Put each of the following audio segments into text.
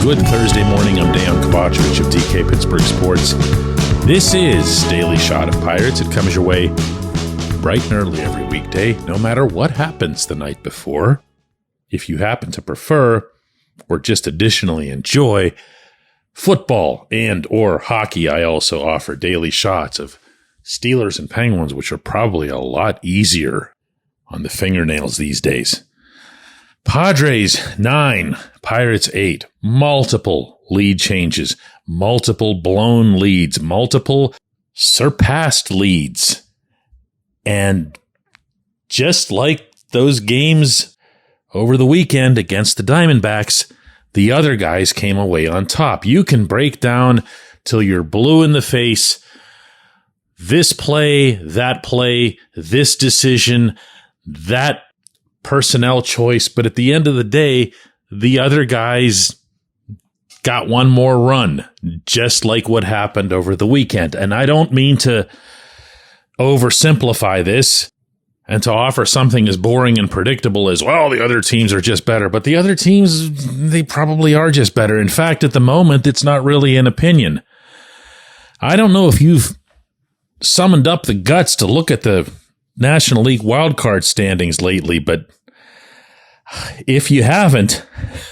Good Thursday morning. I'm Dejan Kovacevic of DK Pittsburgh Sports. This is Daily Shot of Pirates. It comes your way bright and early every weekday, no matter what happens the night before. If you happen to prefer, or just additionally enjoy, football and or hockey, I also offer daily shots of Steelers and Penguins, which are probably a lot easier on the fingernails these days. Padres 9, Pirates 8, multiple lead changes, multiple blown leads, multiple surpassed leads. And just like those games over the weekend against the Diamondbacks, the other guys came away on top. You can break down till you're blue in the face. This play, this decision, that personnel choice, but at the end of the day, the other guys got one more run, just like what happened over the weekend. And I don't mean to oversimplify this and to offer something as boring and predictable as, well, the other teams are just better, but the other teams, they probably are just better. In fact, at the moment, it's not really an opinion. I don't know if you've summoned up the guts to look at the National League wildcard standings lately, but if you haven't,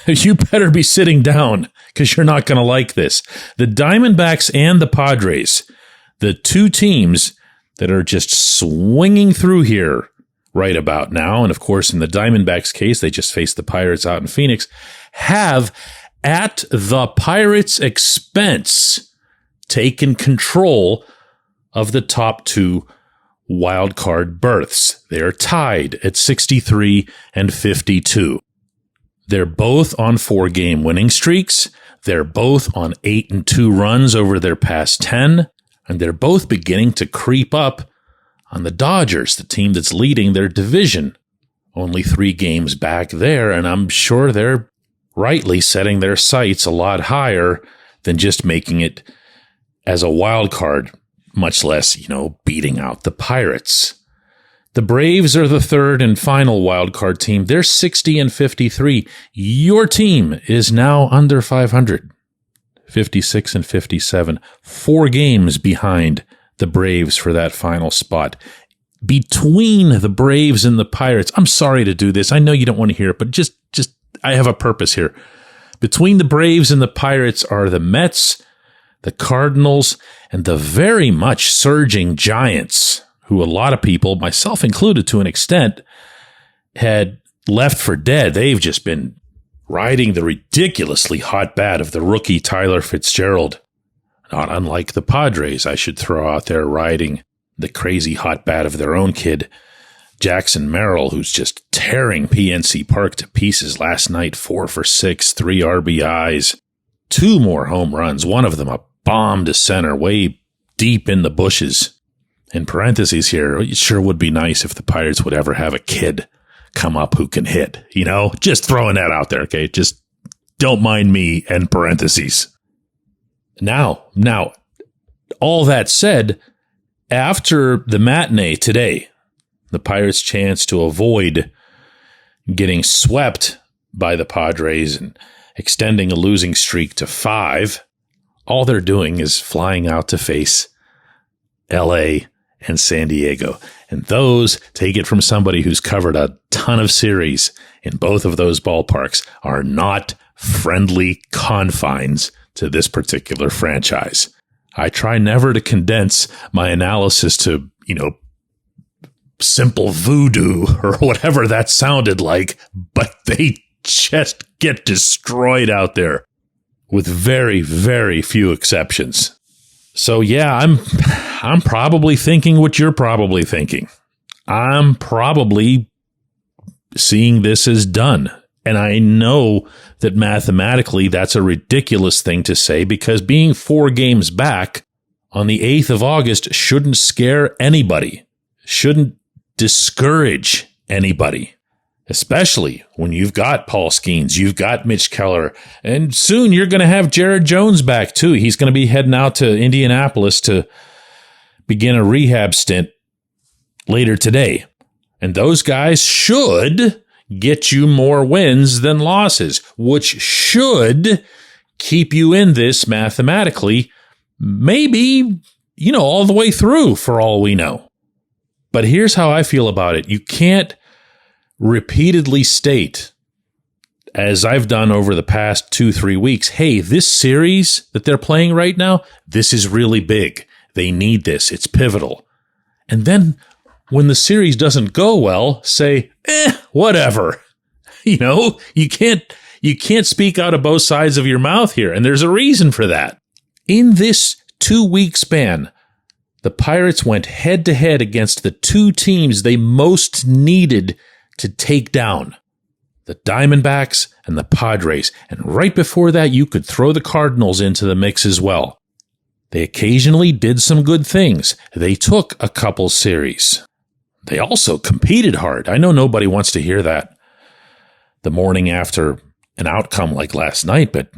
you better be sitting down because you're not going to like this. The Diamondbacks and the Padres, the two teams that are just swinging through here right about now, and of course in the Diamondbacks case, they just faced the Pirates out in Phoenix, have at the Pirates' expense taken control of the top two wild card berths. They are tied at 63 and 52. They're both on 4-game winning streaks. They're both on 8-2 runs over their past 10. And they're both beginning to creep up on the Dodgers, the team that's leading their division. Only 3 games back there, and I'm sure they're rightly setting their sights a lot higher than just making it as a wild card, much less, beating out the Pirates. The Braves are the third and final wildcard team. They're 60 and 53. Your team is now under 500, 56 and 57. 4 games behind the Braves for that final spot. Between the Braves and the Pirates, I'm sorry to do this. I know you don't want to hear it, but just I have a purpose here. Between the Braves and the Pirates are the Mets, the Cardinals, and the very much surging Giants, who a lot of people, myself included to an extent, had left for dead. They've just been riding the ridiculously hot bat of the rookie Tyler Fitzgerald. Not unlike the Padres, I should throw out there, riding the crazy hot bat of their own kid, Jackson Merrill, who's just tearing PNC Park to pieces last night, 4 for 6, 3 RBIs, 2 more home runs, one of them a bomb to center, way deep in the bushes. In parentheses here, it sure would be nice if the Pirates would ever have a kid come up who can hit, just throwing that out there, okay? Just don't mind me and parentheses. Now, all that said, after the matinee today, the Pirates' chance to avoid getting swept by the Padres and extending a losing streak to 5, all they're doing is flying out to face LA and San Diego. And those, take it from somebody who's covered a ton of series in both of those ballparks, are not friendly confines to this particular franchise. I try never to condense my analysis to, simple voodoo or whatever that sounded like, but they just get destroyed out there with very, very few exceptions. So yeah, I'm probably thinking what you're probably thinking. I'm probably seeing this as done. And I know that mathematically that's a ridiculous thing to say, because being 4 games back on the 8th of August shouldn't scare anybody, shouldn't discourage anybody. Especially when you've got Paul Skeens, you've got Mitch Keller, and soon you're going to have Jared Jones back too. He's going to be heading out to Indianapolis to begin a rehab stint later today. And those guys should get you more wins than losses, which should keep you in this mathematically, maybe, all the way through for all we know. But here's how I feel about it. You can't repeatedly state, as I've done over the past 2-3 weeks, hey, this series that they're playing right now, this is really big. They need this. It's pivotal. And then when the series doesn't go well, say, whatever. You can't speak out of both sides of your mouth here. And there's a reason for that. In this 2-week span, the Pirates went head to head against the two teams they most needed to take down, the Diamondbacks and the Padres. And right before that, you could throw the Cardinals into the mix as well. They occasionally did some good things. They took a couple series. They also competed hard. I know nobody wants to hear that the morning after an outcome like last night, but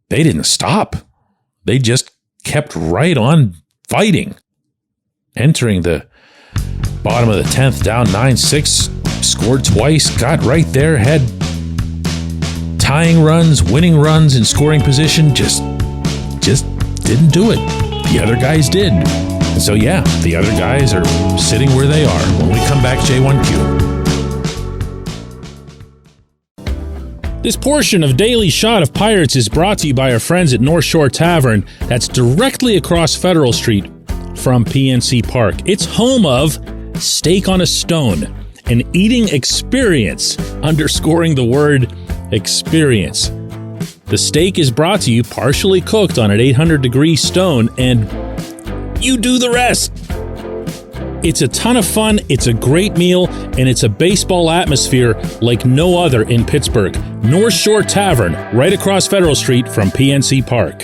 they didn't stop. They just kept right on fighting. Entering the bottom of the 10th, down 9-6, scored twice, got right there, had tying runs, winning runs in scoring position, just didn't do it. The other guys did. And so, the other guys are sitting where they are. When we come back, J1Q. This portion of Daily Shot of Pirates is brought to you by our friends at North Shore Tavern. That's directly across Federal Street from PNC Park. It's home of Steak on a Stone, an eating experience, underscoring the word experience. The steak is brought to you partially cooked on an 800-degree stone, and you do the rest. It's a ton of fun, it's a great meal, and it's a baseball atmosphere like no other in Pittsburgh. North Shore Tavern, right across Federal Street from PNC Park.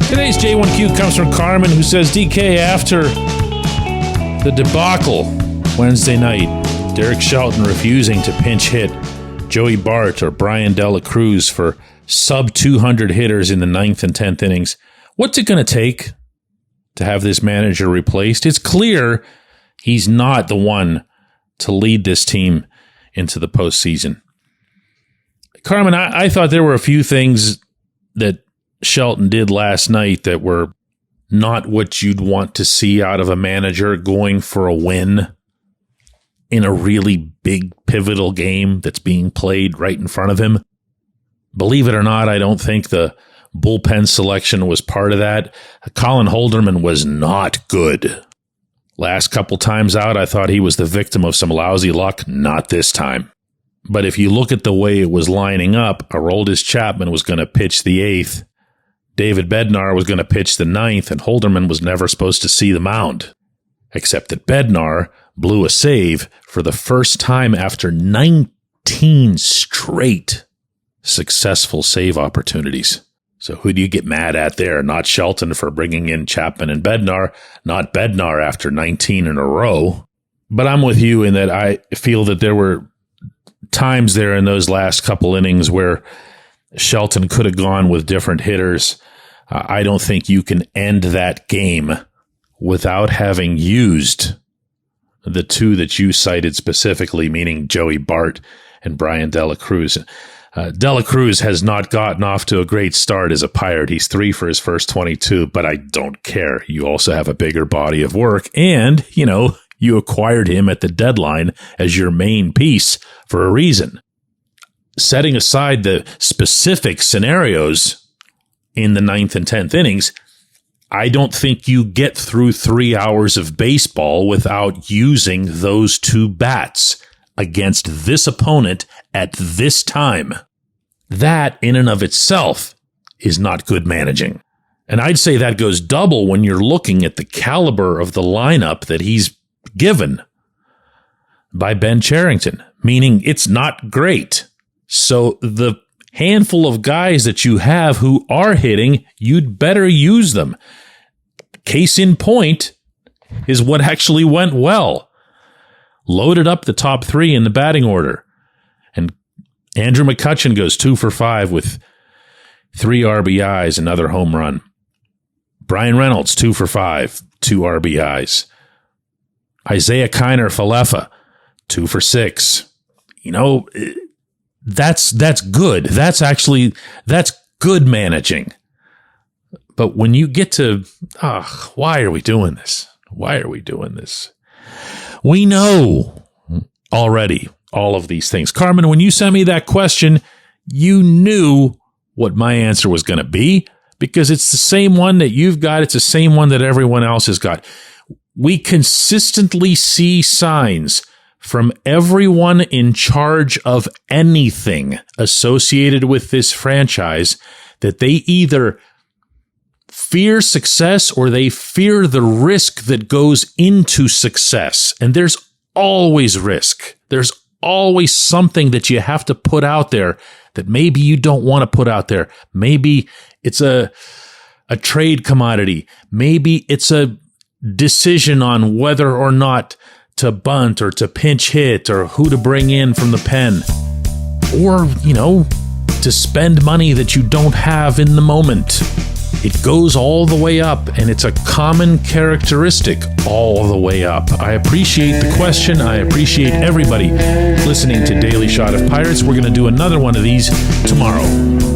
Today's J1Q comes from Carmen, who says, DK, after the debacle Wednesday night, Derek Shelton refusing to pinch hit Joey Bart or Brian Dela Cruz for sub-200 hitters in the 9th and 10th innings. What's it going to take to have this manager replaced? It's clear he's not the one to lead this team into the postseason. Carmen, I thought there were a few things that Shelton did last night that were not what you'd want to see out of a manager going for a win in a really big, pivotal game that's being played right in front of him. Believe it or not, I don't think the bullpen selection was part of that. Colin Holderman was not good. Last couple times out, I thought he was the victim of some lousy luck. Not this time. But if you look at the way it was lining up, Aroldis Chapman was going to pitch the 8th. David Bednar was going to pitch the 9th, and Holderman was never supposed to see the mound. Except that Bednar blew a save for the first time after 19 straight successful save opportunities. So who do you get mad at there? Not Shelton for bringing in Chapman and Bednar, not Bednar after 19 in a row. But I'm with you in that I feel that there were times there in those last couple innings where Shelton could have gone with different hitters. I don't think you can end that game without having used the two that you cited specifically, meaning Joey Bart and Brian Dela Cruz. Dela Cruz has not gotten off to a great start as a Pirate. He's 3 for his first 22, but I don't care. You also have a bigger body of work, and, you acquired him at the deadline as your main piece for a reason. Setting aside the specific scenarios in the 9th and 10th innings, I don't think you get through 3 hours of baseball without using those two bats against this opponent at this time. That, in and of itself, is not good managing. And I'd say that goes double when you're looking at the caliber of the lineup that he's given by Ben Cherington, meaning it's not great. So the handful of guys that you have who are hitting, you'd better use them. Case in point is what actually went well. Loaded up the top 3 in the batting order. And Andrew McCutchen goes 2 for 5 with 3 RBIs, another home run. Brian Reynolds, 2 for 5, 2 RBIs. Isaiah Kiner Falefa, 2 for 6. That's good. That's good managing. But when you get to, why are we doing this? Why are we doing this? We know already all of these things. Carmen, when you sent me that question, you knew what my answer was going to be because it's the same one that you've got. It's the same one that everyone else has got. We consistently see signs from everyone in charge of anything associated with this franchise that they either fear success or they fear the risk that goes into success. And there's always risk. There's always something that you have to put out there that maybe you don't want to put out there. Maybe it's a trade commodity. Maybe it's a decision on whether or not to bunt or to pinch hit or who to bring in from the pen. Or, to spend money that you don't have in the moment. It goes all the way up, and it's a common characteristic all the way up. I appreciate the question. I appreciate everybody listening to Daily Shot of Pirates. We're going to do another one of these tomorrow.